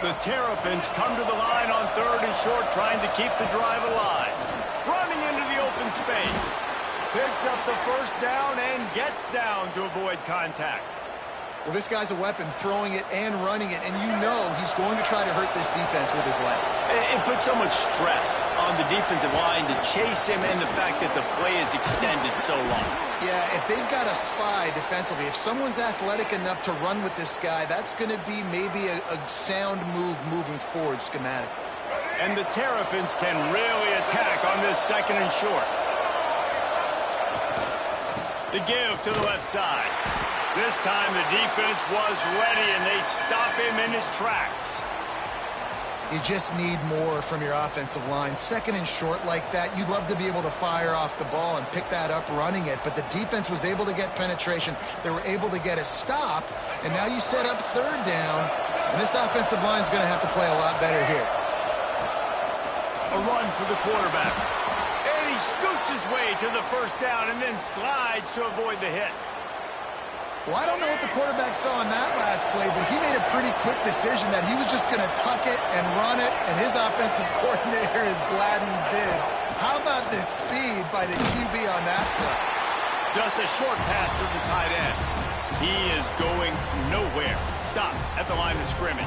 The Terrapins come to the line on 3rd and short, trying to keep the drive alive. Running into the open space. Picks up the first down and gets down to avoid contact. Well, this guy's a weapon, throwing it and running it, and you know he's going to try to hurt this defense with his legs. It puts so much stress on the defensive line to chase him, and the fact that the play is extended so long. Yeah, if they've got a spy defensively, if someone's athletic enough to run with this guy, that's going to be maybe a sound move moving forward schematically. And the Terrapins can really attack on this 2nd and short. The give to the left side. This time the defense was ready, and they stop him in his tracks. You just need more from your offensive line. 2nd and short like that, you'd love to be able to fire off the ball and pick that up running it, but the defense was able to get penetration. They were able to get a stop, and now you set up 3rd down, and this offensive line is going to have to play a lot better here. A run for the quarterback. And he scoots his way to the 1st down and then slides to avoid the hit. Well, I don't know what the quarterback saw on that last play, but he made a pretty quick decision that he was just going to tuck it and run it, and his offensive coordinator is glad he did. How about the speed by the QB on that play? Just a short pass to the tight end. He is going nowhere. Stop at the line of scrimmage.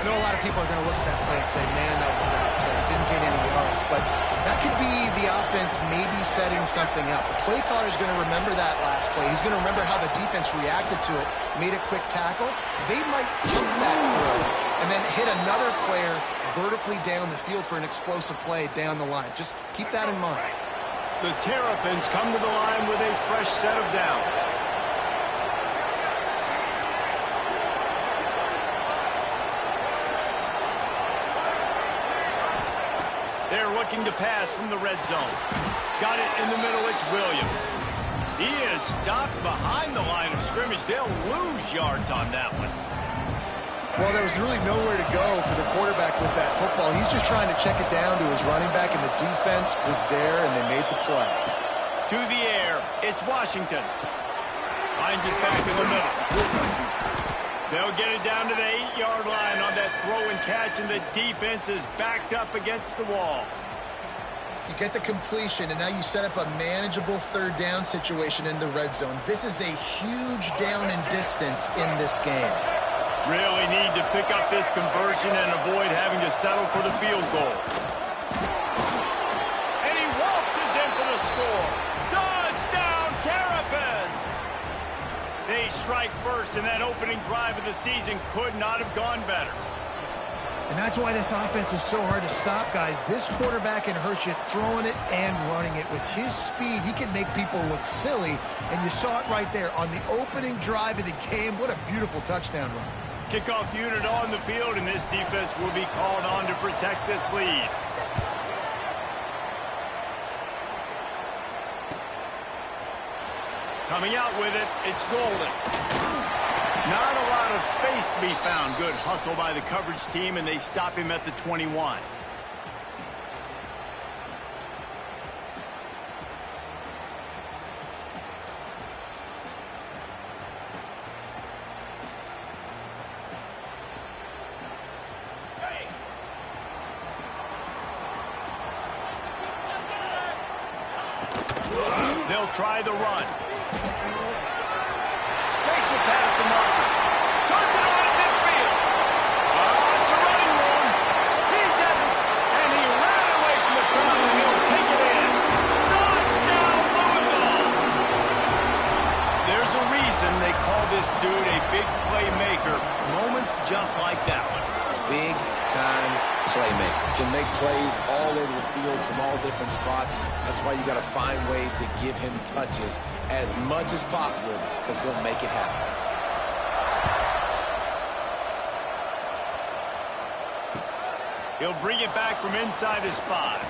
I know a lot of people are going to look at that play and say, man, that was a bad play. It didn't get any yards. But that could be the offense maybe setting something up. The play caller is going to remember that last play. He's going to remember how the defense reacted to it, made a quick tackle. They might pump that throw and then hit another player vertically down the field for an explosive play down the line. Just keep that in mind. The Terrapins come to the line with a fresh set of downs. They're looking to pass from the red zone. Got it in the middle, it's Williams. He is stopped behind the line of scrimmage. They'll lose yards on that one. Well, there was really nowhere to go for the quarterback with that football. He's just trying to check it down to his running back, and the defense was there, and they made the play. To the air, it's Washington. Finds his back in the middle. They'll get it down to the 8-yard line on that throw and catch, and the defense is backed up against the wall. You get the completion, and now you set up a manageable 3rd down situation in the red zone. This is a huge down and distance in this game. Really need to pick up this conversion and avoid having to settle for the field goal. And he waltzes in for the score. Touchdown, Terrapins! They strike first, and that opening drive of the season could not have gone better. And that's why this offense is so hard to stop, guys. This quarterback can hurt you throwing it and running it. With his speed, he can make people look silly, and you saw it right there on the opening drive of the game. What a beautiful touchdown run. Kickoff unit on the field, and this defense will be called on to protect this lead. Coming out with it, it's Golden. Not a lot of space to be found. Good hustle by the coverage team, and they stop him at the 21. They'll try the run. Makes it past the marker. Turns it on in midfield. It's a running room. He's at it, and he ran away from the crowd, and he'll take it in. Touchdown, Louisville. There's a reason they call this dude a big playmaker. Moments just like that one. Big-time playmaker. Can make plays all over the field from all different spots. That's why you got to find ways to give him touches as much as possible, because he'll make it happen. He'll bring it back from inside his 5.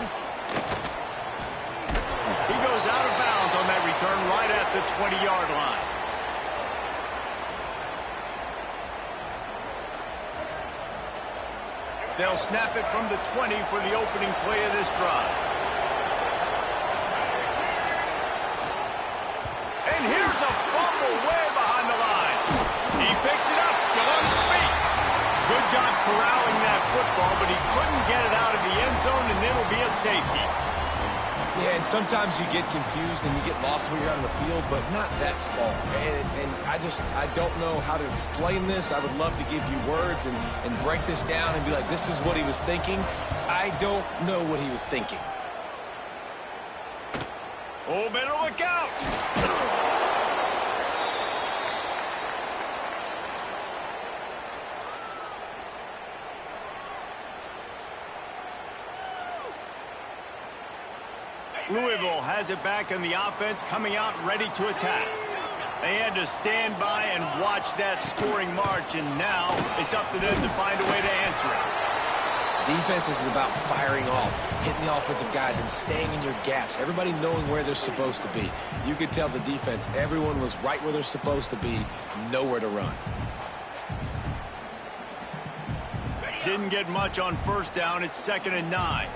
He goes out of bounds on that return right at the 20-yard line. They'll snap it from the 20 for the opening play of this drive. And here's a fumble way behind the line. He picks it up, still on his feet. job corralling that football, but he couldn't get it out of the end zone, and it'll be a safety. Yeah, and sometimes you get confused and you get lost when you're out on the field, but not that far. And I don't know how to explain this. I would love to give you words and break this down and be like, this is what he was thinking. I don't know what he was thinking. Oh, better look out! Louisville has it back in the offense, coming out ready to attack. They had to stand by and watch that scoring march, and now it's up to them to find a way to answer it. Defense is about firing off, hitting the offensive guys, and staying in your gaps. Everybody knowing where they're supposed to be. You could tell the defense, everyone was right where they're supposed to be, nowhere to run. Didn't get much on first down. It's 2nd and 9.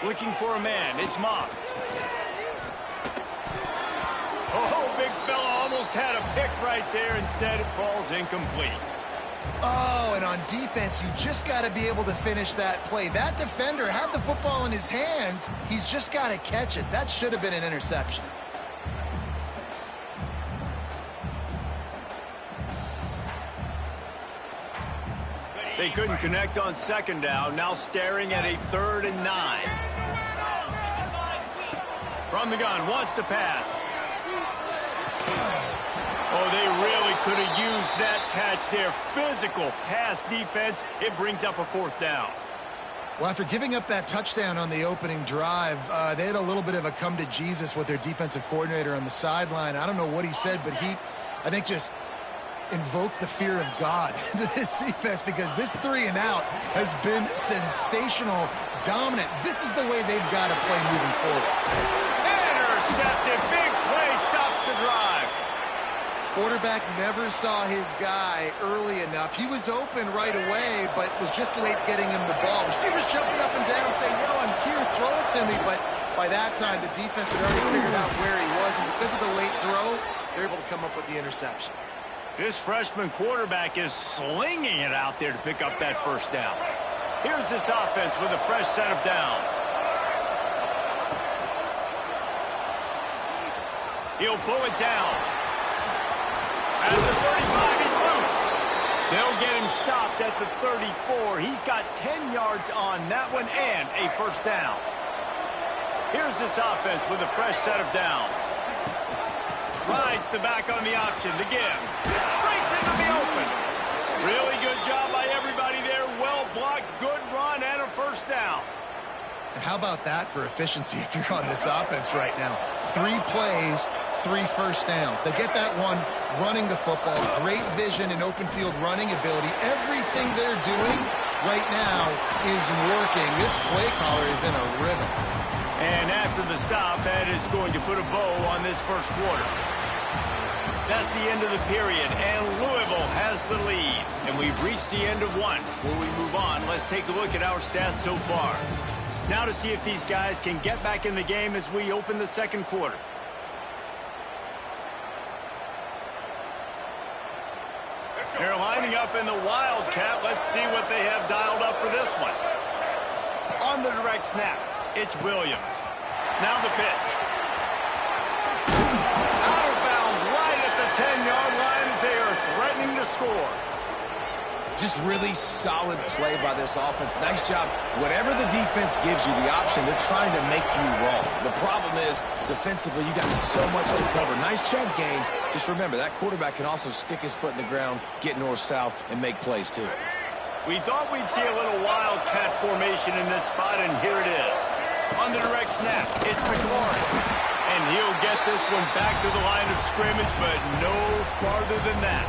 Looking for a man. It's Moss. Oh, big fella almost had a pick right there. Instead, it falls incomplete. Oh, and on defense, you just got to be able to finish that play. That defender had the football in his hands. He's just got to catch it. That should have been an interception. They couldn't connect on 2nd down. Now staring at a 3rd and 9. From the gun, wants to pass. Oh, they really could have used that catch there. Physical pass defense. It brings up a 4th down. Well, after giving up that touchdown on the opening drive, they had a little bit of a come to Jesus with their defensive coordinator on the sideline. I don't know what he said, but he, I think, just invoked the fear of God into this defense, because this 3 and out has been sensational, dominant. This is the way they've got to play moving forward. Intercepted. Big play stops the drive. Quarterback never saw his guy early enough. He was open right away, but was just late getting him the ball. Receivers jumping up and down saying, yo, I'm here, throw it to me. But by that time, the defense had already figured out where he was, and because of the late throw, they're able to come up with the interception. This freshman quarterback is slinging it out there to pick up that 1st down. Here's this offense with a fresh set of downs. He'll pull it down. At the 35, he's loose. They'll get him stopped at the 34. He's got 10 yards on that one and a 1st down. Here's this offense with a fresh set of downs. Rides the back on the option. The give. Breaks into the open. Really good job by everybody there. Well blocked. Good run and a 1st down. And how about that for efficiency if you're on this offense right now? 3 plays, 3 1st downs. They get that one running the football. Great vision and open field running ability. Everything they're doing right now is working. This play caller is in a rhythm. And after the stop, that is going to put a bow on this 1st quarter. That's the end of the period, and Louisville has the lead. And we've reached the end of one. Before we move on, let's take a look at our stats so far. Now to see if these guys can get back in the game as we open the 2nd quarter. They're lining up in the Wildcat. Let's see what they have dialed up for this one. On the direct snap, it's Williams. Now the pitch. Out of bounds right at the 10-yard line as they are threatening to score. Just really solid play by this offense. Nice job. Whatever the defense gives you the option, they're trying to make you wrong. The problem is, defensively, you got so much to cover. Nice chunk gain. Just remember, that quarterback can also stick his foot in the ground, get north-south, and make plays, too. We thought we'd see a little Wildcat formation in this spot, and here it is. On the direct snap, it's McLaurin. And he'll get this one back to the line of scrimmage, but no farther than that.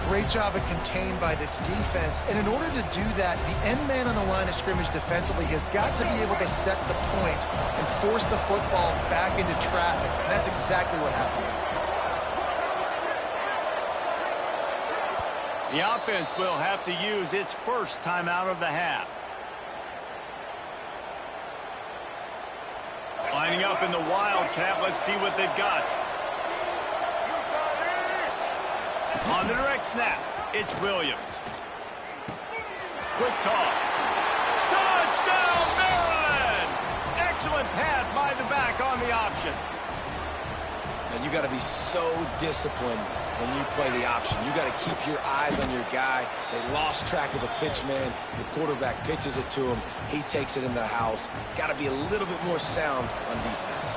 Great job of contained by this defense. And in order to do that, the end man on the line of scrimmage defensively has got to be able to set the point and force the football back into traffic. And that's exactly what happened. The offense will have to use its 1st timeout of the half. Lining up in the Wildcat. Let's see what they've got. On the direct snap, it's Williams. Quick toss. Touchdown, Maryland! Excellent pass by the back on the option. And you got to be so disciplined when you play the option. You got to keep your eyes on your guy. They lost track of the pitch man. The quarterback pitches it to him. He takes it in the house. Got to be a little bit more sound on defense.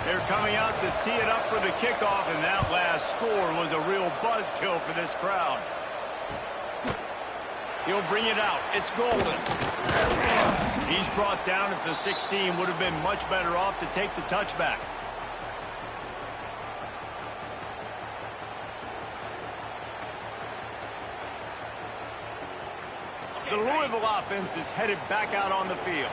They're coming out to tee it up for the kickoff, and that last score was a real buzzkill for this crowd. He'll bring it out. It's Golden. He's brought down at the 16. Would have been much better off to take the touchback. The Louisville offense is headed back out on the field.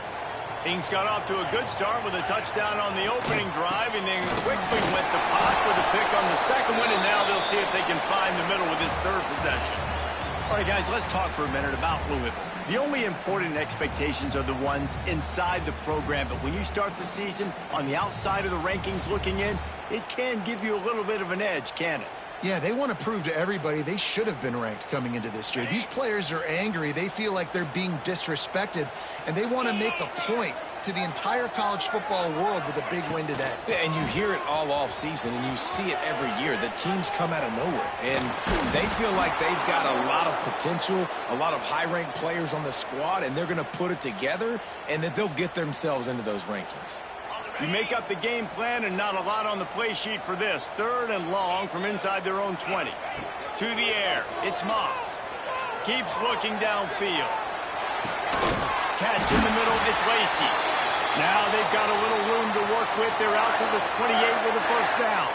Things got off to a good start with a touchdown on the opening drive, and then quickly went to pot with a pick on the second one, and now they'll see if they can find the middle with this third possession. All right, guys, let's talk for a minute about Louisville. The only important expectations are the ones inside the program, but when you start the season on the outside of the rankings looking in, it can give you a little bit of an edge, can it? Yeah, they want to prove to everybody they should have been ranked coming into this year. These players are angry. They feel like they're being disrespected, and they want to make a point to the entire college football world with a big win today. Yeah, and you hear it all off season, and you see it every year. The teams come out of nowhere, and they feel like they've got a lot of potential, a lot of high-ranked players on the squad, and they're going to put it together, and that they'll get themselves into those rankings. You make up the game plan and not a lot on the play sheet for this. Third and long from inside their own 20. To the air, it's Moss. Keeps looking downfield. Catch in the middle, it's Lacey. Now they've got a little room to work with. They're out to the 28 with a first down.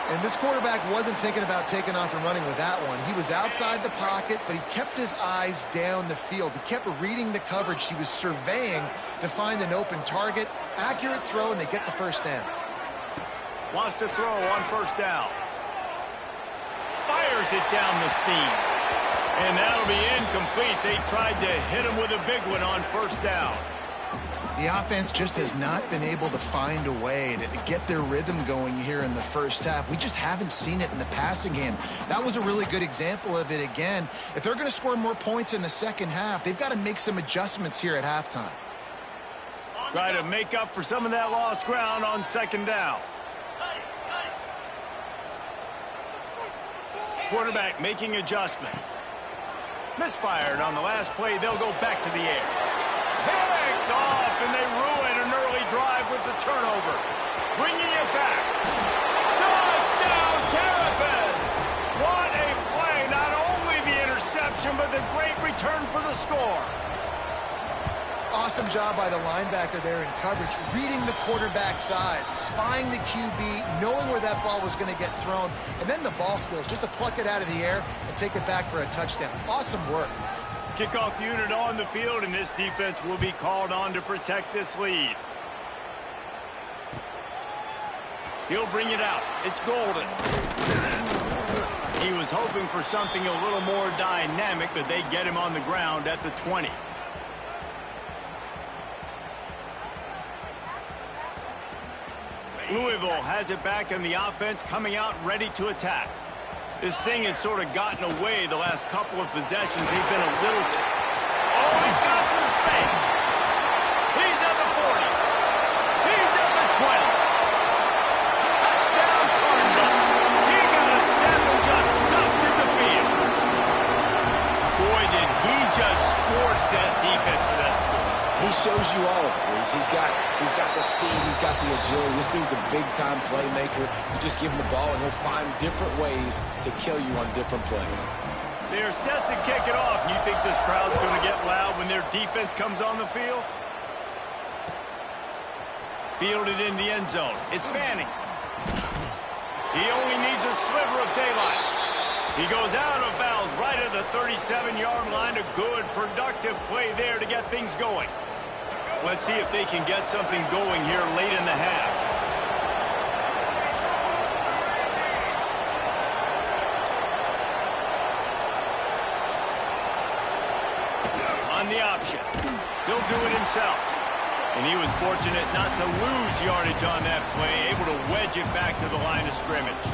And this quarterback wasn't thinking about taking off and running with that one. He was outside the pocket, but he kept his eyes down the field. He kept reading the coverage. He was surveying to find an open target. Accurate throw, and they get the first down. Wants to throw on first down. Fires it down the seam. And that'll be incomplete. They tried to hit him with a big one on first down. The offense just has not been able to find a way to get their rhythm going here in the first half. We just haven't seen it in the passing game. That was a really good example of it again. If they're going to score more points in the second half, they've got to make some adjustments here at halftime. Try to make up for some of that lost ground on second down. Quarterback making adjustments. Misfired on the last play. They'll go back to the air. Picked off, and they ruin an early drive with the turnover. Bringing it back. Touchdown, Terps! What a play. Not only the interception, but the great return for the score. Awesome job by the linebacker there in coverage, reading the quarterback's eyes, spying the QB, knowing where that ball was going to get thrown, and then the ball skills, just to pluck it out of the air and take it back for a touchdown. Awesome work. Kickoff unit on the field, and this defense will be called on to protect this lead. He'll bring it out. It's Golden. He was hoping for something a little more dynamic, but they get him on the ground at the 20. Louisville has it back in the offense, coming out ready to attack. This thing has sort of gotten away the last couple of possessions. They've been a little too... Oh, he's got some space. He's at the 40. He's at the 20. Touchdown, Cardinals. He got a step and just dusted the field. Boy, did he just scorch that defense for that score. He shows you all of it, Reese. He's got the speed, he's got the agility. This dude's a big-time playmaker. You just give him the ball, and he'll find different ways to kill you on different plays. They are set to kick it off. And you think this crowd's going to get loud when their defense comes on the field? Fielded in the end zone. It's Fanning. He only needs a sliver of daylight. He goes out of bounds right at the 37-yard line. A good, productive play there to get things going. Let's see if they can get something going here late in the half. On the option. He'll do it himself. And he was fortunate not to lose yardage on that play, able to wedge it back to the line of scrimmage.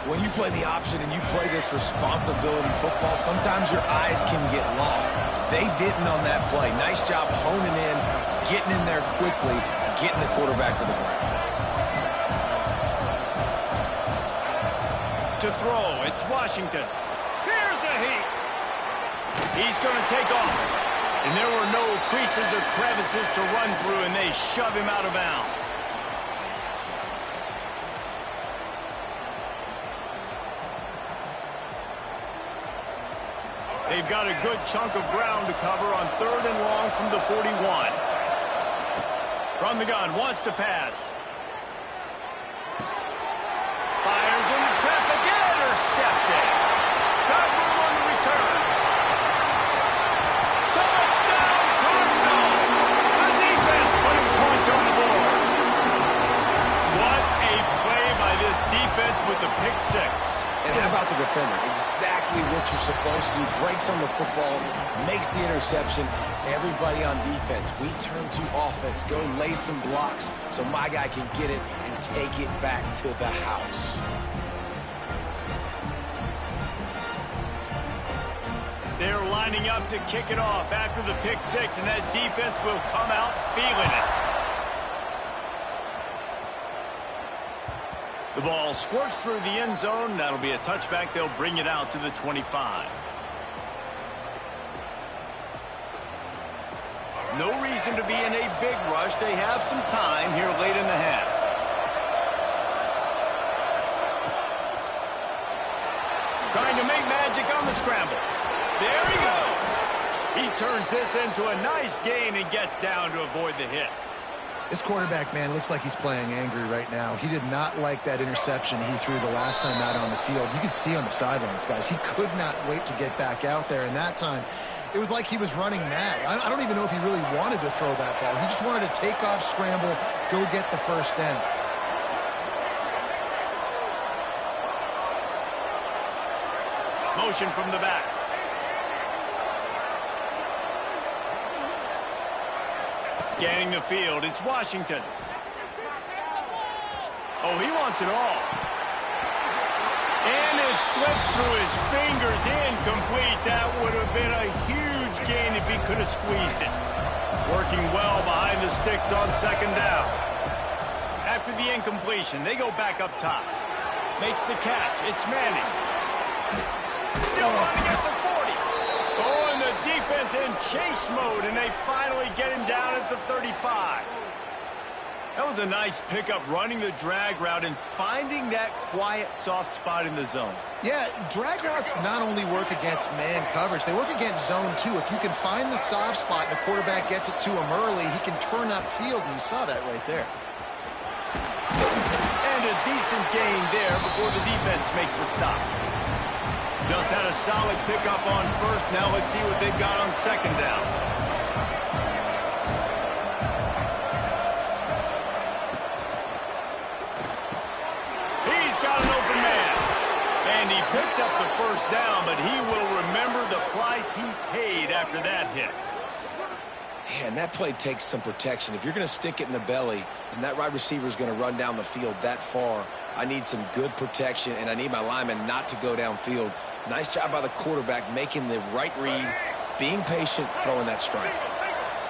When you play the option and you play this responsibility football, sometimes your eyes can get lost. They didn't on that play. Nice job honing in, getting in there quickly, getting the quarterback to the ground. To throw, it's Washington. Here's a heat. He's going to take off. And there were no creases or crevices to run through, and they shove him out of bounds. They've got a good chunk of ground to cover on 3rd and long from the 41. From the gun, wants to pass. Fires in the trap again, intercepted. Got room on the return. Touchdown, Cardinals! The defense putting points on the board. What a play by this defense with the pick six. And how about the defender? Exactly what you're supposed to do. Breaks on the football, makes the interception. Everybody on defense, we turn to offense. Go lay some blocks so my guy can get it and take it back to the house. They're lining up to kick it off after the pick six, and that defense will come out feeling it. The ball squirts through the end zone. That'll be a touchback. They'll bring it out to the 25. No reason to be in a big rush. They have some time here late in the half. Trying to make magic on the scramble. There he goes. He turns this into a nice gain and gets down to avoid the hit. This quarterback, man, looks like he's playing angry right now. He did not like that interception he threw the last time out on the field. You could see on the sidelines, guys. He could not wait to get back out there, and that time it was like he was running mad. I don't even know if he really wanted to throw that ball. He just wanted to take off, scramble, go get the first down. Motion from the back. Scanning the field, it's Washington. Oh, he wants it all. And it slips through his fingers, incomplete. That would have been a huge gain if he could have squeezed it. Working well behind the sticks on 2nd down. After the incompletion, they go back up top. Makes the catch, it's Manning. Still running at the 40. Oh, and the defense in chase mode, and they finally get him down at the 35. That was a nice pickup, running the drag route and finding that quiet, soft spot in the zone. Yeah, drag routes not only work against man coverage, they work against zone too. If you can find the soft spot and the quarterback gets it to him early, he can turn upfield, and you saw that right there. And a decent gain there before the defense makes the stop. Just had a solid pickup on 1st. Now let's see what they've got on 2nd down. He's got an open man. And he picks up the 1st down, but he will remember the price he paid after that hit. Man, that play takes some protection. If you're going to stick it in the belly and that wide receiver is going to run down the field that far, I need some good protection, and I need my lineman not to go downfield. Nice job by the quarterback making the right read, being patient, throwing that strike.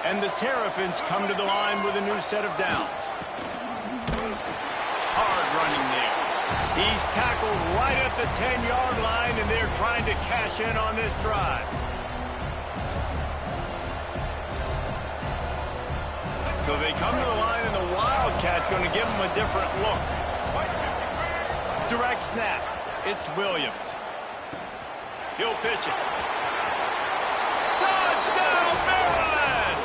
And the Terrapins come to the line with a new set of downs. Hard running there. He's tackled right at the 10-yard line, and they're trying to cash in on this drive. So they come to the line, and the Wildcat going to give them a different look. Direct snap. It's Williams. He'll pitch it. Touchdown, Maryland!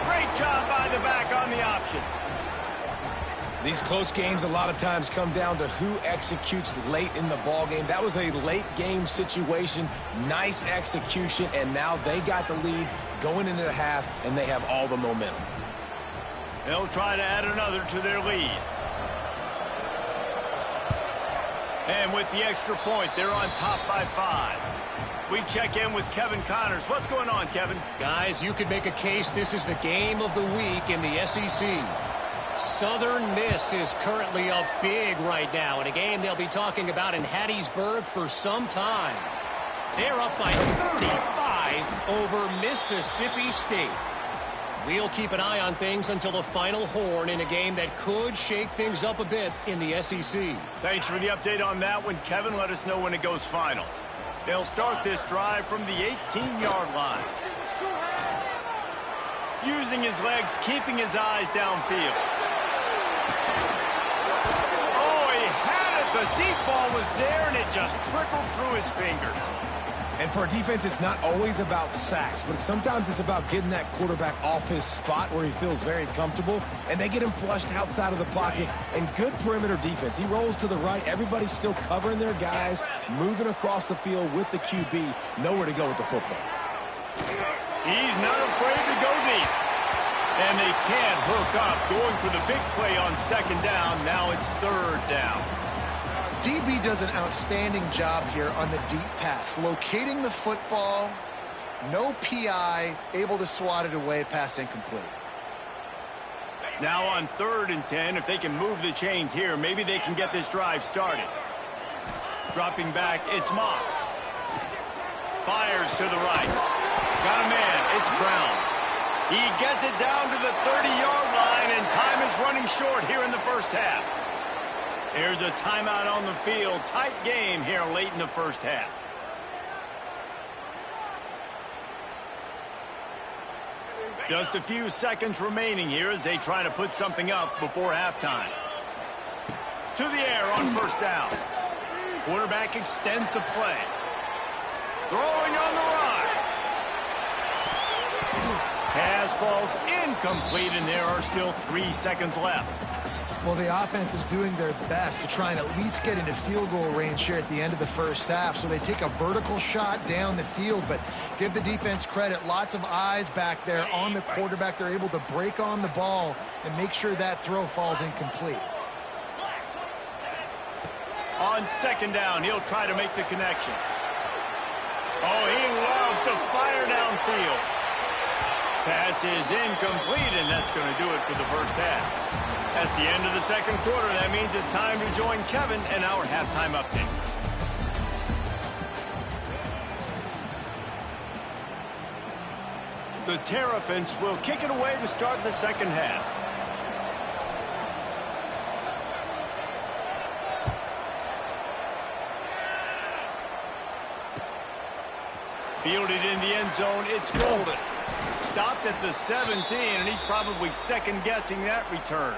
Great job by the back on the option. These close games a lot of times come down to who executes late in the ball game. That was a late game situation. Nice execution, and now they got the lead going into the half, and they have all the momentum. They'll try to add another to their lead. And with the extra point, they're on top by 5. We check in with Kevin Connors. What's going on, Kevin? Guys, you could make a case this is the game of the week in the SEC. Southern Miss is currently up big right now in a game they'll be talking about in Hattiesburg for some time. They're up by 35 over Mississippi State. We'll keep an eye on things until the final horn in a game that could shake things up a bit in the SEC. Thanks for the update on that one, Kevin. Let us know when it goes final. They'll start this drive from the 18-yard line. Using his legs, keeping his eyes downfield. Oh, he had it. The deep ball was there, and it just trickled through his fingers. And for a defense, it's not always about sacks, but sometimes it's about getting that quarterback off his spot where he feels very comfortable, and they get him flushed outside of the pocket. And good perimeter defense. He rolls to the right. Everybody's still covering their guys, moving across the field with the QB, nowhere to go with the football. He's not afraid to go deep. And they can't hook up, going for the big play on second down. Now it's third down. DB does an outstanding job here on the deep pass. Locating the football, no PI, able to swat it away, pass incomplete. Now on 3rd and 10, if they can move the chains here, maybe they can get this drive started. Dropping back, it's Moss. Fires to the right. Got a man, it's Brown. He gets it down to the 30-yard line, and time is running short here in the first half. There's a timeout on the field. Tight game here late in the first half. Just a few seconds remaining here as they try to put something up before halftime. To the air on first down. Quarterback extends the play. Throwing on the run. Pass falls incomplete, and there are still 3 seconds left. Well, the offense is doing their best to try and at least get into field goal range here at the end of the first half. So they take a vertical shot down the field, but give the defense credit. Lots of eyes back there on the quarterback. They're able to break on the ball and make sure that throw falls incomplete. On second down, he'll try to make the connection. Oh, he loves to fire downfield. Pass is incomplete, and that's going to do it for the first half. That's the end of the second quarter. That means it's time to join Kevin in our halftime update. The Terrapins will kick it away to start the second half. Fielded in the end zone, it's Golden. Stopped at the 17, and he's probably second-guessing that return.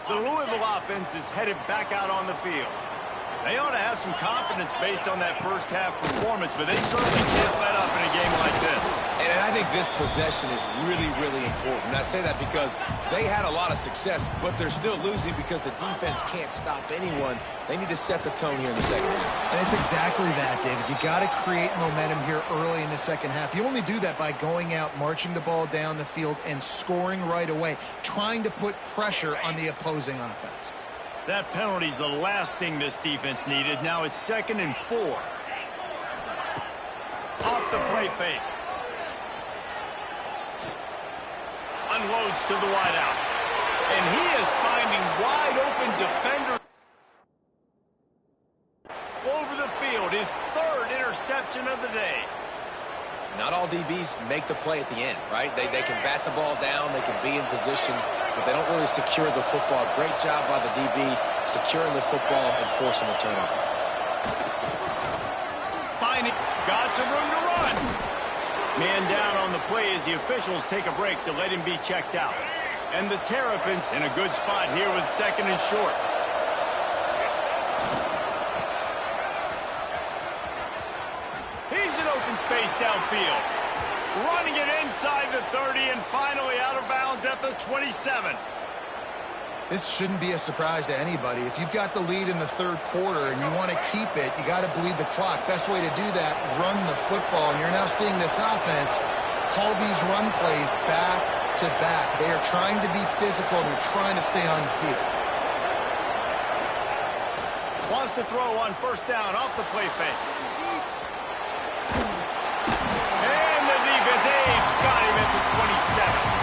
The Louisville offense is headed back out on the field. They ought to have some confidence based on that first-half performance, but they certainly can't let up in a game like this. And I think this possession is really, really important. And I say that because they had a lot of success, but they're still losing because the defense can't stop anyone. They need to set the tone here in the second half. And it's exactly that, David. You got to create momentum here early in the second half. You only do that by going out, marching the ball down the field, and scoring right away, trying to put pressure on the opposing offense. That penalty's the last thing this defense needed. Now it's 2nd and 4. Off the play fake. Unloads to the wideout. And he is finding wide open defenders over the field. His 3rd interception of the day. Not all DBs make the play at the end, right? They can bat the ball down, they can be in position, but they don't really secure the football. Great job by the DB securing the football and forcing the turnover. Finding, got some room to run. Man down on the play as the officials take a break to let him be checked out. And the Terrapins in a good spot here with 2nd and short. He's in open space downfield. Running it inside the 30 and finally out of bounds at the 27. This shouldn't be a surprise to anybody. If you've got the lead in the 3rd quarter and you want to keep it, you got to bleed the clock. Best way to do that, run the football. And you're now seeing this offense call these run plays back to back. They are trying to be physical. They're trying to stay on the field. Wants to throw on first down off the play fake. And the defense, got him at the 27.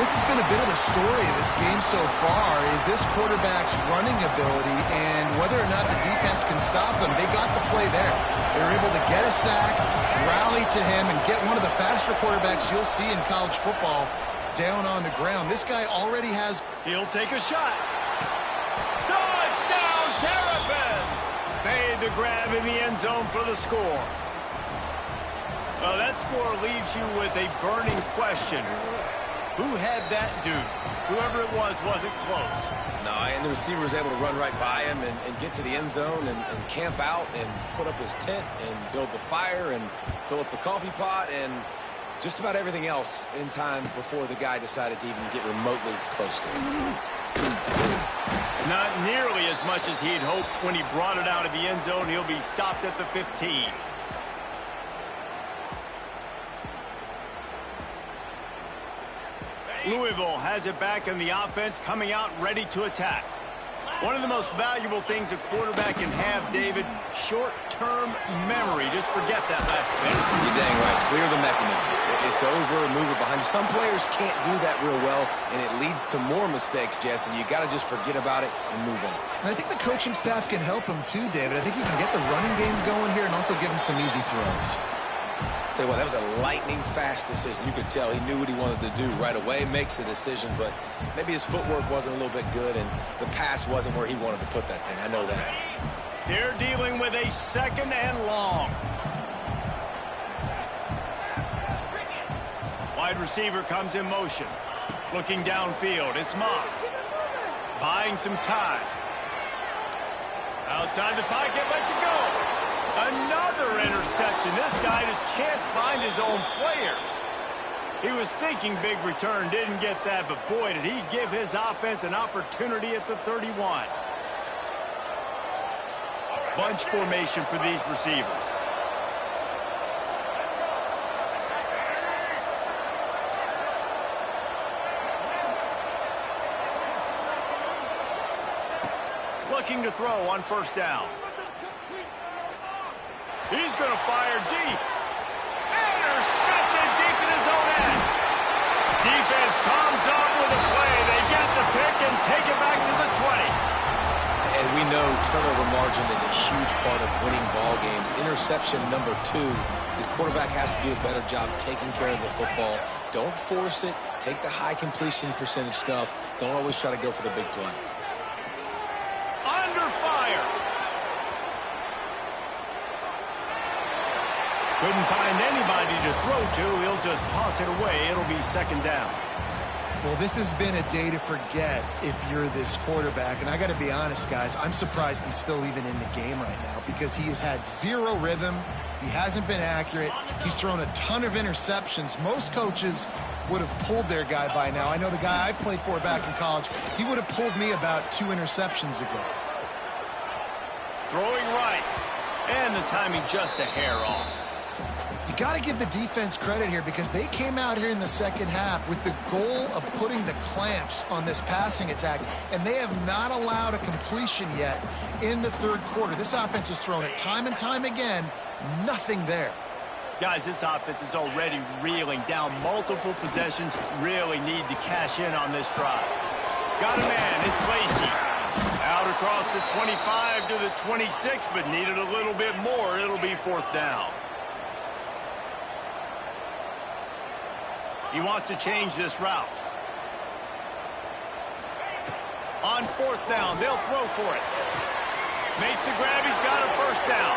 This has been a bit of the story of this game so far, is this quarterback's running ability and whether or not the defense can stop them. They got the play there. They were able to get a sack, rally to him, and get one of the faster quarterbacks you'll see in college football down on the ground. This guy already has... He'll take a shot. Touchdown, Terps! Made the grab in the end zone for the score. Well, that score leaves you with a burning question. Who had that dude? Whoever it was wasn't close. No, and the receiver was able to run right by him and get to the end zone and camp out and put up his tent and build the fire and fill up the coffee pot and just about everything else in time before the guy decided to even get remotely close to him. Not nearly as much as he'd hoped when he brought it out of the end zone. He'll be stopped at the 15. Louisville has it back in the offense, coming out ready to attack. One of the most valuable things a quarterback can have, David, short-term memory. Just forget that last play. You're dang right. Clear the mechanism. It's over, move it behind you. Some players can't do that real well, and it leads to more mistakes, Jesse. You got to just forget about it and move on. And I think the coaching staff can help him too, David. I think you can get the running game going here and also give him some easy throws. Tell you what, that was a lightning-fast decision. You could tell he knew what he wanted to do right away, makes the decision, but maybe his footwork wasn't a little bit good, and the pass wasn't where he wanted to put that thing. I know that. They're dealing with a second and long. Wide receiver comes in motion. Looking downfield, it's Moss. Buying some time. Outside the pocket, lets it go. Another interception. This guy just can't find his own players. He was thinking big return, didn't get that, but boy, did he give his offense an opportunity at the 31. Bunch formation for these receivers. Looking to throw on first down. He's going to fire deep. Intercepted deep in his own end. Defense comes up with a play. They get the pick and take it back to the 20. And we know turnover margin is a huge part of winning ball games. Interception number 2. His quarterback has to do a better job taking care of the football. Don't force it. Take the high completion percentage stuff. Don't always try to go for the big play. Under fire. Couldn't find anybody to throw to. He'll just toss it away. It'll be second down. Well, this has been a day to forget if you're this quarterback. And I got to be honest, guys, I'm surprised he's still even in the game right now because he has had zero rhythm. He hasn't been accurate. He's thrown a ton of interceptions. Most coaches would have pulled their guy by now. I know the guy I played for back in college, he would have pulled me about 2 interceptions ago. Throwing right. And the timing just a hair off. You got to give the defense credit here because they came out here in the second half with the goal of putting the clamps on this passing attack, and they have not allowed a completion yet in the third quarter. This offense has thrown it time and time again. Nothing there. Guys, this offense is already reeling down multiple possessions. Really need to cash in on this drive. Got a man. It's Lacey. Out across the 25 to the 26, but needed a little bit more. It'll be fourth down. He wants to change this route. On fourth down, they'll throw for it. Makes the grab, he's got a first down.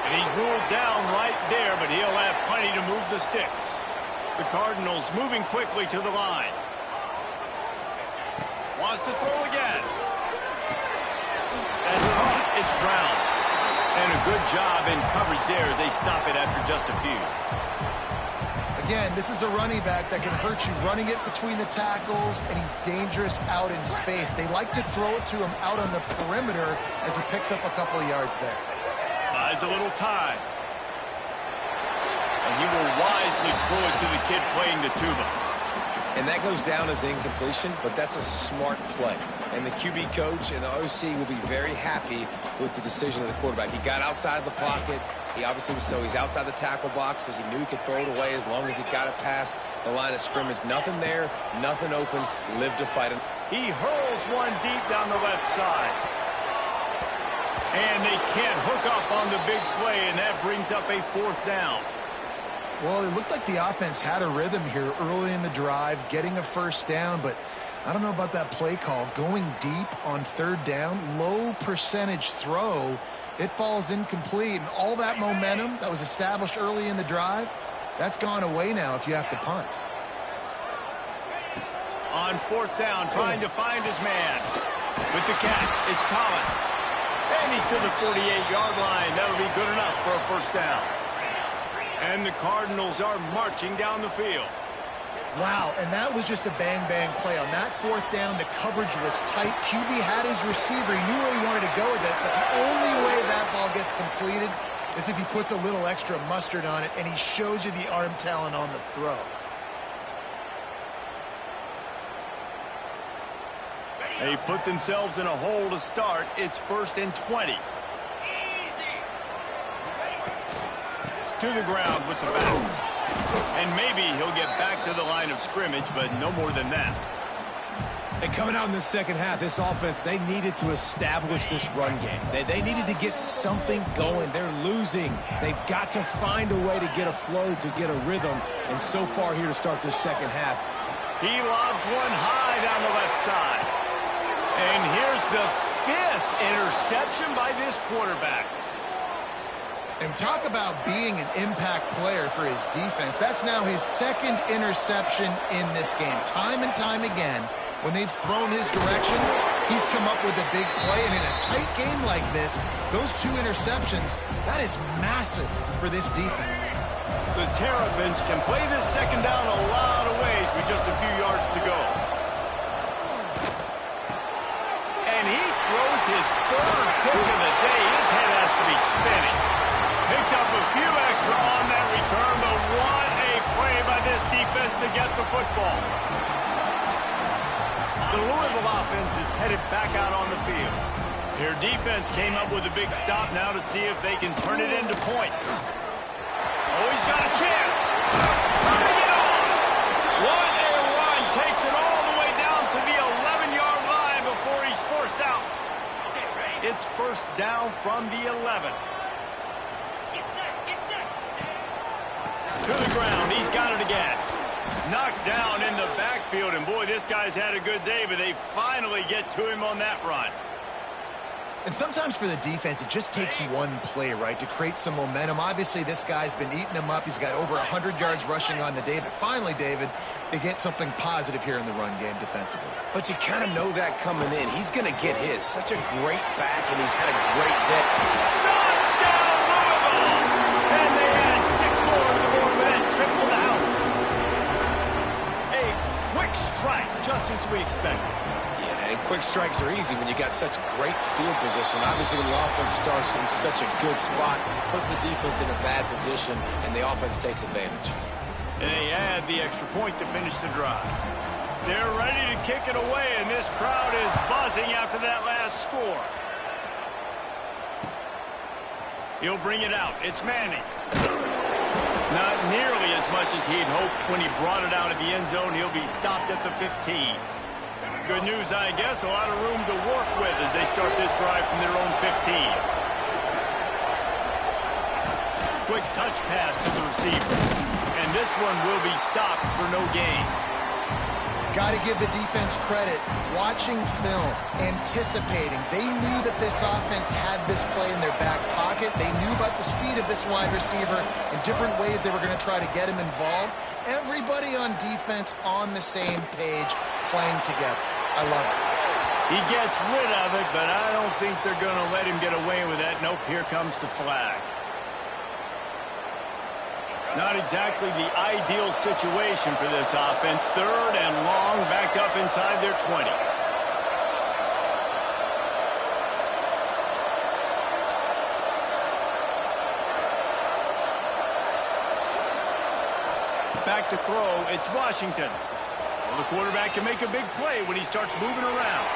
And he's ruled down right there, but he'll have plenty to move the sticks. The Cardinals moving quickly to the line. Wants to throw again. And caught, it's Brown. And a good job in coverage there as they stop it after just a few. Again, this is a running back that can hurt you running it between the tackles, and he's dangerous out in space. They like to throw it to him out on the perimeter as he picks up a couple of yards there. Buys a little time. And he will wisely throw it to the kid playing the tuba. And that goes down as incompletion, but that's a smart play. And the QB coach and the OC will be very happy with the decision of the quarterback. He got outside the pocket. He obviously was he's outside the tackle boxes. He knew he could throw it away as long as he got it past the line of scrimmage. Nothing there, nothing open. Live to fight him. He hurls one deep down the left side. And they can't hook up on the big play, and that brings up a 4th down. Well, it looked like the offense had a rhythm here early in the drive, getting a 1st down, but I don't know about that play call. Going deep on 3rd down, low percentage throw, it falls incomplete, and all that momentum that was established early in the drive, that's gone away now if you have to punt. On 4th down, trying to find his man. With the catch, it's Collins. And he's to the 48-yard line. That'll be good enough for a 1st down. And the Cardinals are marching down the field. Wow, and that was just a bang-bang play. On that 4th down, the coverage was tight. QB had his receiver. He knew where he wanted to go with it, but the only way that ball gets completed is if he puts a little extra mustard on it, and he shows you the arm talent on the throw. They've put themselves in a hole to start. It's 1st and 20. To the ground with the back. And maybe he'll get back to the line of scrimmage, but no more than that. And coming out in the second half, this offense, they needed to establish this run game. They needed to get something going. They're losing. They've got to find a way to get a flow, to get a rhythm. And so far here to start this second half. He lobs one high down the left side. And here's the 5th interception by this quarterback. And talk about being an impact player for his defense. That's now his 2nd interception in this game. Time and time again, when they've thrown his direction, he's come up with a big play. And in a tight game like this, those 2 interceptions, that is massive for this defense. The Terrapins can play this 2nd down a lot of ways with just a few yards to go. And he throws his 3rd pick of the day. His head has to be spinning. Picked up a few extra on that return, but what a play by this defense to get the football. The Louisville offense is headed back out on the field. Their defense came up with a big stop now to see if they can turn it into points. Oh, he's got a chance. Turning it on. What a run. Takes it all the way down to the 11-yard line before he's forced out. It's 1st down from the 11. To the ground. He's got it again. Knocked down in the backfield. And, boy, this guy's had a good day, but they finally get to him on that run. And sometimes for the defense, it just takes one play, right, to create some momentum. Obviously, this guy's been eating him up. He's got over 100 yards rushing on the day. But finally, David, they get something positive here in the run game defensively. But you kind of know that coming in. He's going to get his. Such a great back, and he's had a great day. Touchdown, Louisville! And they add 6 more to the board with that trip to the house. A quick strike, just as we expected. Yeah, and quick strikes are easy when you got such great field position. Obviously, when the offense starts in such a good spot, puts the defense in a bad position, and the offense takes advantage. And they add the extra point to finish the drive. They're ready to kick it away, and this crowd is buzzing after that last score. He'll bring it out. It's Manning. Not nearly as much as he'd hoped when he brought it out of the end zone. He'll be stopped at the 15. Good news, I guess. A lot of room to work with as they start this drive from their own 15. Quick touch pass to the receiver. And this one will be stopped for no gain. Got to give the defense credit. Watching film, anticipating. They knew that this offense had this play in their back pocket. They knew about the speed of this wide receiver and different ways they were going to try to get him involved. Everybody on defense on the same page, playing together. I love it. He gets rid of it, but I don't think they're going to let him get away with that. Nope, here comes the flag. Not exactly the ideal situation for this offense. 3rd and long, backed up inside their 20. Back to throw, it's Washington. Well, the quarterback can make a big play when he starts moving around.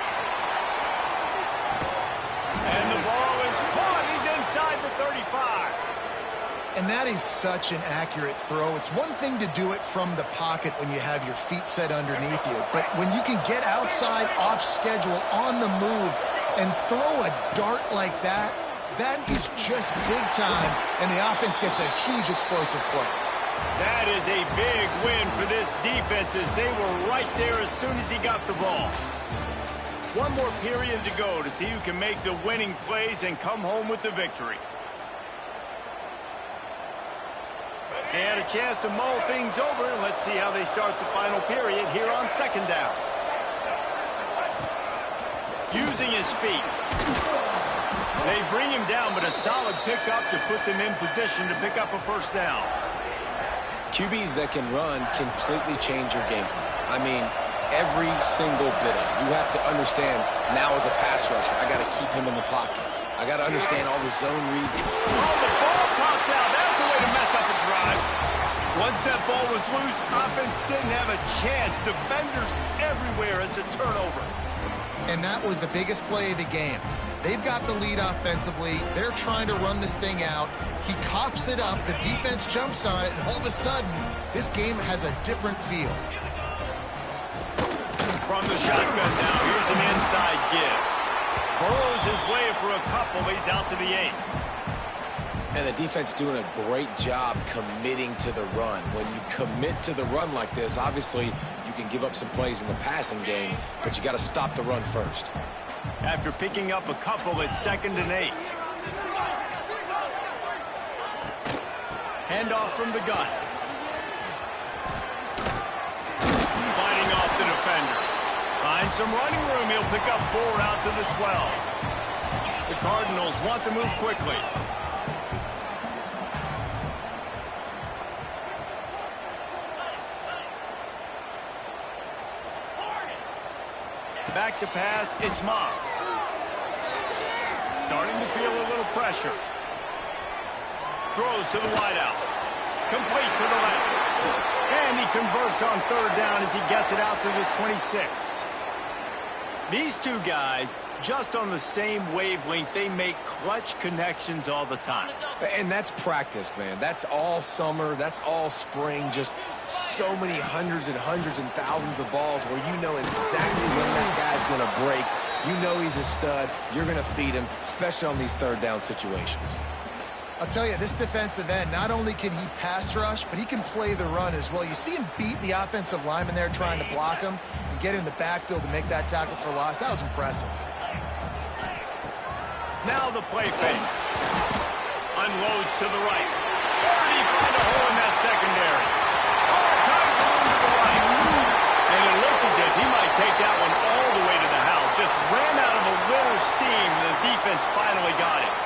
And the ball is caught. He's inside the 35. And that is such an accurate throw. It's one thing to do it from the pocket when you have your feet set underneath you, but when you can get outside, off schedule, on the move, and throw a dart like that, that is just big time, and the offense gets a huge explosive play. That is a big win for this defense as they were right there as soon as he got the ball. One more period to go to see who can make the winning plays and come home with the victory. They had a chance to mull things over, and let's see how they start the final period here on second down. Using his feet. They bring him down, but a solid pickup to put them in position to pick up a first down. QBs that can run completely change your game plan. I mean, every single bit of it. You have to understand now as a pass rusher, I got to keep him in the pocket. I got to understand all the zone read. Oh, the ball popped out. That's a way to mess up a drive. Once that ball was loose, offense didn't have a chance. Defenders everywhere. It's a turnover. And that was the biggest play of the game. They've got the lead offensively. They're trying to run this thing out. He coughs it up. The defense jumps on it, and all of a sudden, this game has a different feel. From the shotgun now, here's an inside give. Burrows his way for a couple. He's out to the 8. And the defense doing a great job committing to the run. When you commit to the run like this, obviously you can give up some plays in the passing game, but you got to stop the run first. After picking up a couple, it's 2nd and 8. Handoff from the gun. Fighting off the defender. Finds some running room. He'll pick up 4 out to the 12. The Cardinals want to move quickly. Back to pass, it's Moss. Starting to feel a little pressure. Throws to the wideout. Complete to the left. And he converts on 3rd down as he gets it out to the 26. These two guys, just on the same wavelength, they make clutch connections all the time. And that's practice, man. That's all summer. That's all spring. Just so many hundreds and thousands of balls where you know exactly when that guy's going to break. You know he's a stud. You're going to feed him, especially on these 3rd down situations. I'll tell you, this defensive end, not only can he pass rush, but he can play the run as well. You see him beat the offensive lineman there trying to block him and get in the backfield to make that tackle for loss. That was impressive. Now the play fake. Unloads to the right. Where did he find a hole in that secondary? All kinds of room to the right. And it looked as if he might take that one all the way to the house. Just ran out of a little steam. The defense finally got it.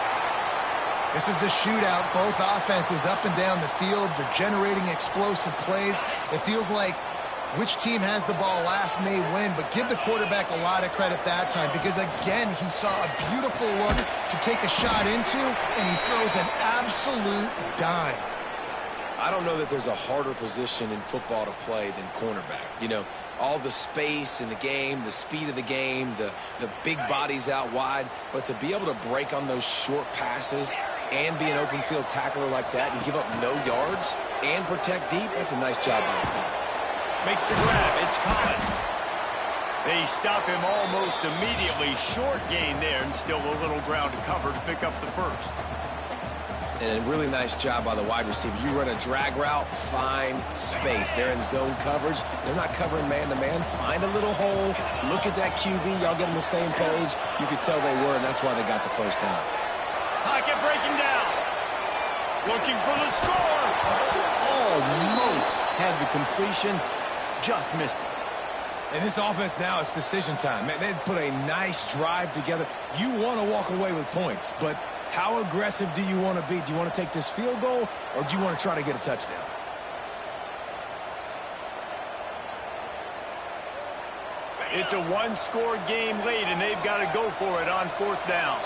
This is a shootout. Both offenses up and down the field. They're generating explosive plays. It feels like which team has the ball last may win, but give the quarterback a lot of credit that time because, again, he saw a beautiful look to take a shot into, and he throws an absolute dime. I don't know that there's a harder position in football to play than cornerback. You know, all the space in the game, the speed of the game, the big bodies out wide, but to be able to break on those short passes and be an open field tackler like that and give up no yards and protect deep, that's a nice job by the corner. Makes the grab. It's Collins. They stop him almost immediately. Short gain there and still a little ground to cover to pick up the first. And a really nice job by the wide receiver. You run a drag route, find space. They're in zone coverage. They're not covering man-to-man. Find a little hole. Look at that QB. Y'all get on the same page. You could tell they were, and that's why they got the first down. Pocket breaking down. Looking for the score. Almost had the completion. Just missed it. And this offense now, it's decision time. Man, they've put a nice drive together. You want to walk away with points, but how aggressive do you want to be? Do you want to take this field goal, or do you want to try to get a touchdown? It's a one-score game late, and they've got to go for it on 4th down.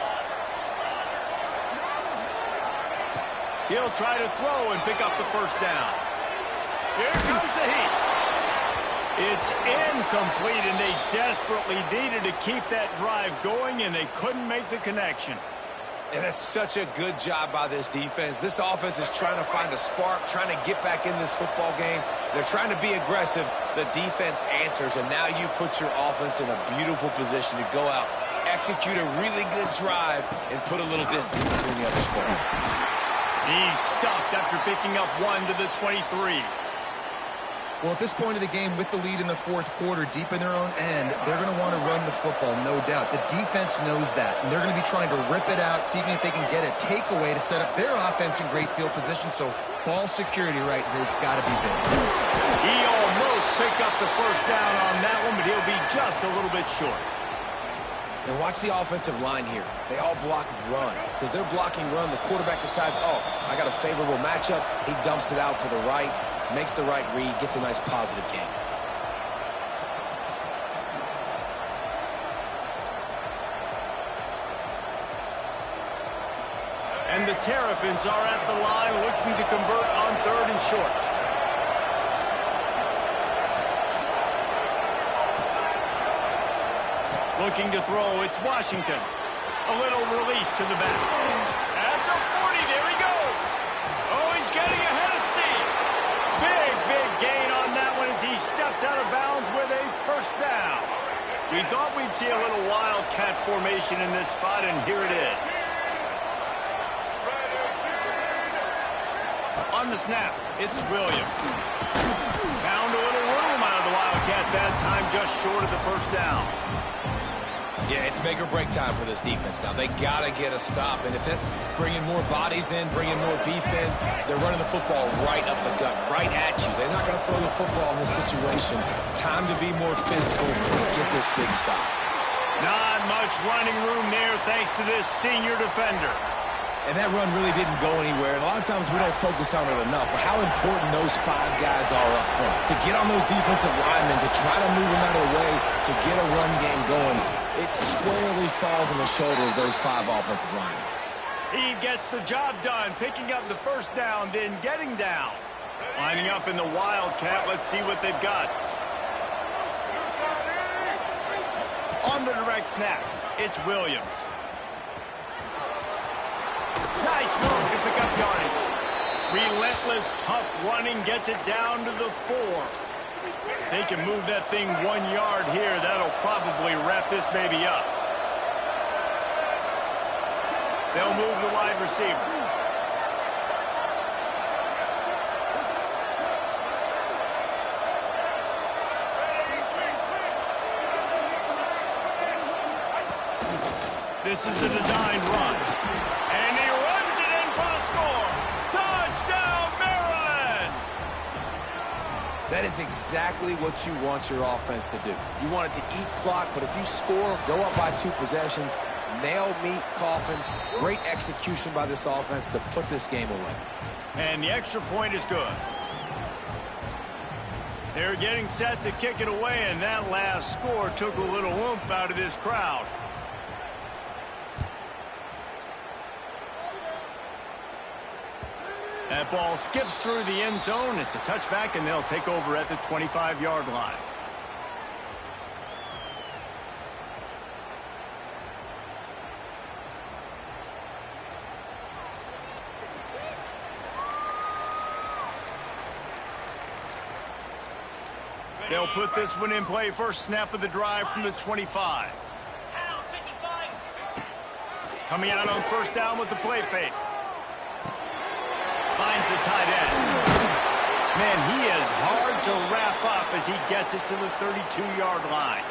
He'll try to throw and pick up the first down. Here comes the heat. It's incomplete, and they desperately needed to keep that drive going, and they couldn't make the connection. And it's such a good job by this defense. This offense is trying to find a spark, trying to get back in this football game. They're trying to be aggressive. The defense answers, and now you put your offense in a beautiful position to go out, execute a really good drive, and put a little distance between the other squad. He's stuffed after picking up 1 to the 23. Well, at this point of the game, with the lead in the fourth quarter, deep in their own end, they're going to want to run the football, no doubt. The defense knows that, and they're going to be trying to rip it out, seeing if they can get a takeaway to set up their offense in great field position. So ball security right here has got to be big. He almost picked up the first down on that one, but he'll be just a little bit short. And watch the offensive line here. They all block run. Because they're blocking run, the quarterback decides, oh, I got a favorable matchup. He dumps it out to the right, makes the right read, gets a nice positive gain. And the Terrapins are at the line looking to convert on 3rd and short. Looking to throw, it's Washington. A little release to the back. At the 40, there he goes. Oh, he's getting ahead of steam. Big gain on that one as he steps out of bounds with a first down. We thought we'd see a little wildcat formation in this spot, and here it is. On the snap, it's Williams. Found a little room out of the wildcat that time, just short of the first down. Yeah, it's make or break time for this defense now. They got to get a stop, and if that's bringing more bodies in, bringing more beef in, they're running the football right up the gut, right at you. They're not going to throw the football in this situation. Time to be more physical, get this big stop. Not much running room there thanks to this senior defender. And that run really didn't go anywhere, and a lot of times we don't focus on it enough, but how important those 5 guys are up front. To get on those defensive linemen, to try to move them out of the way, to get a run game going, it squarely falls on the shoulder of those 5 offensive linemen. He gets the job done, picking up the first down, then getting down. Lining up in the wildcat, let's see what they've got. On the direct snap, it's Williams. Nice move to pick up yardage. Relentless, tough running gets it down to the 4. If they can move that thing 1 yard here, that'll probably wrap this baby up. They'll move the wide receiver. This is a designed run. And he runs it in for the score. Touchdown, Maryland! That is exactly what you want your offense to do. You want it to eat clock, but if you score, go up by 2 possessions, nail, meet, coffin. Great execution by this offense to put this game away. And the extra point is good. They're getting set to kick it away, and that last score took a little oomph out of this crowd. That ball skips through the end zone. It's a touchback, and they'll take over at the 25-yard line. They'll put this one in play. First snap of the drive from the 25. Coming out on first down with the play fake. Finds the tight end. Man, he is hard to wrap up as he gets it to the 32-yard line.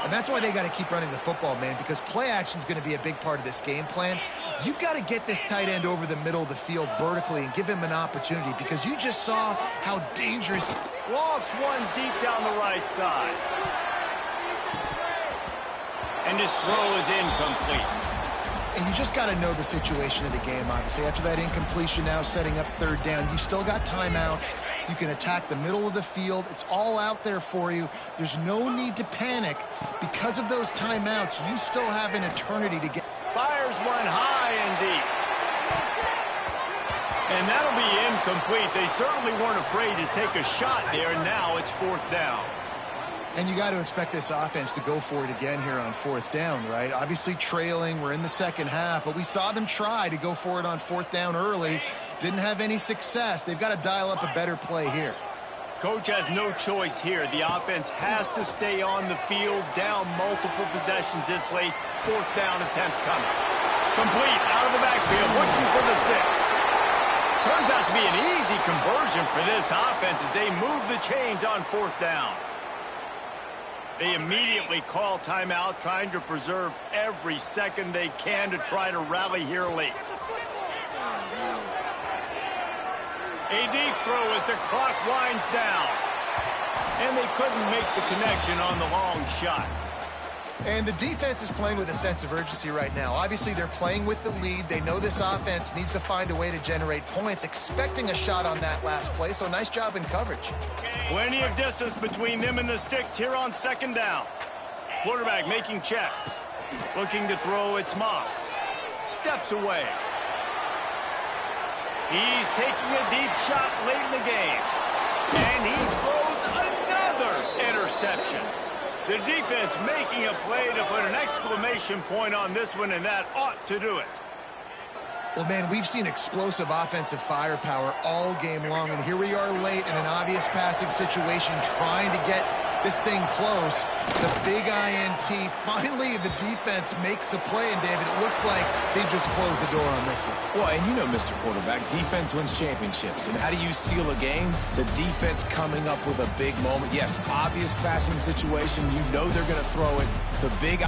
And that's why they got to keep running the football, man, because play action is going to be a big part of this game plan. You've got to get this tight end over the middle of the field vertically and give him an opportunity, because you just saw how dangerous. Lost one deep down the right side. And his throw is incomplete. And you just got to know the situation of the game, obviously. After that incompletion, now setting up third down, you still got timeouts. You can attack the middle of the field. It's all out there for you. There's no need to panic. Because of those timeouts, you still have an eternity to get. Fires one high and deep. And that'll be incomplete. They certainly weren't afraid to take a shot there. Now it's 4th down. And you got to expect this offense to go for it again here on 4th down, right? Obviously trailing, we're in the second half, but we saw them try to go for it on 4th down early. Didn't have any success. They've got to dial up a better play here. Coach has no choice here. The offense has to stay on the field, down multiple possessions this late. 4th down attempt coming. Complete out of the backfield, looking for the sticks. Turns out to be an easy conversion for this offense as they move the chains on 4th down. They immediately call timeout, trying to preserve every second they can to try to rally here late. A deep throw as the clock winds down. And they couldn't make the connection on the long shot. And the defense is playing with a sense of urgency right now. Obviously, they're playing with the lead. They know this offense needs to find a way to generate points, expecting a shot on that last play, so nice job in coverage. Plenty of distance between them and the sticks here on 2nd down. Quarterback making checks. Looking to throw, it's Moss. Steps away. He's taking a deep shot late in the game. And he throws another interception. The defense making a play to put an exclamation point on this one, and that ought to do it. Well, man, we've seen explosive offensive firepower all game long, and here we are late in an obvious passing situation trying to get this thing close. The big INT. Finally, the defense makes a play, and David, it looks like they just closed the door on this one. Well, and you know, Mr. Quarterback, defense wins championships. And how do you seal a game? The defense coming up with a big moment. Yes, obvious passing situation. You know they're going to throw it. The big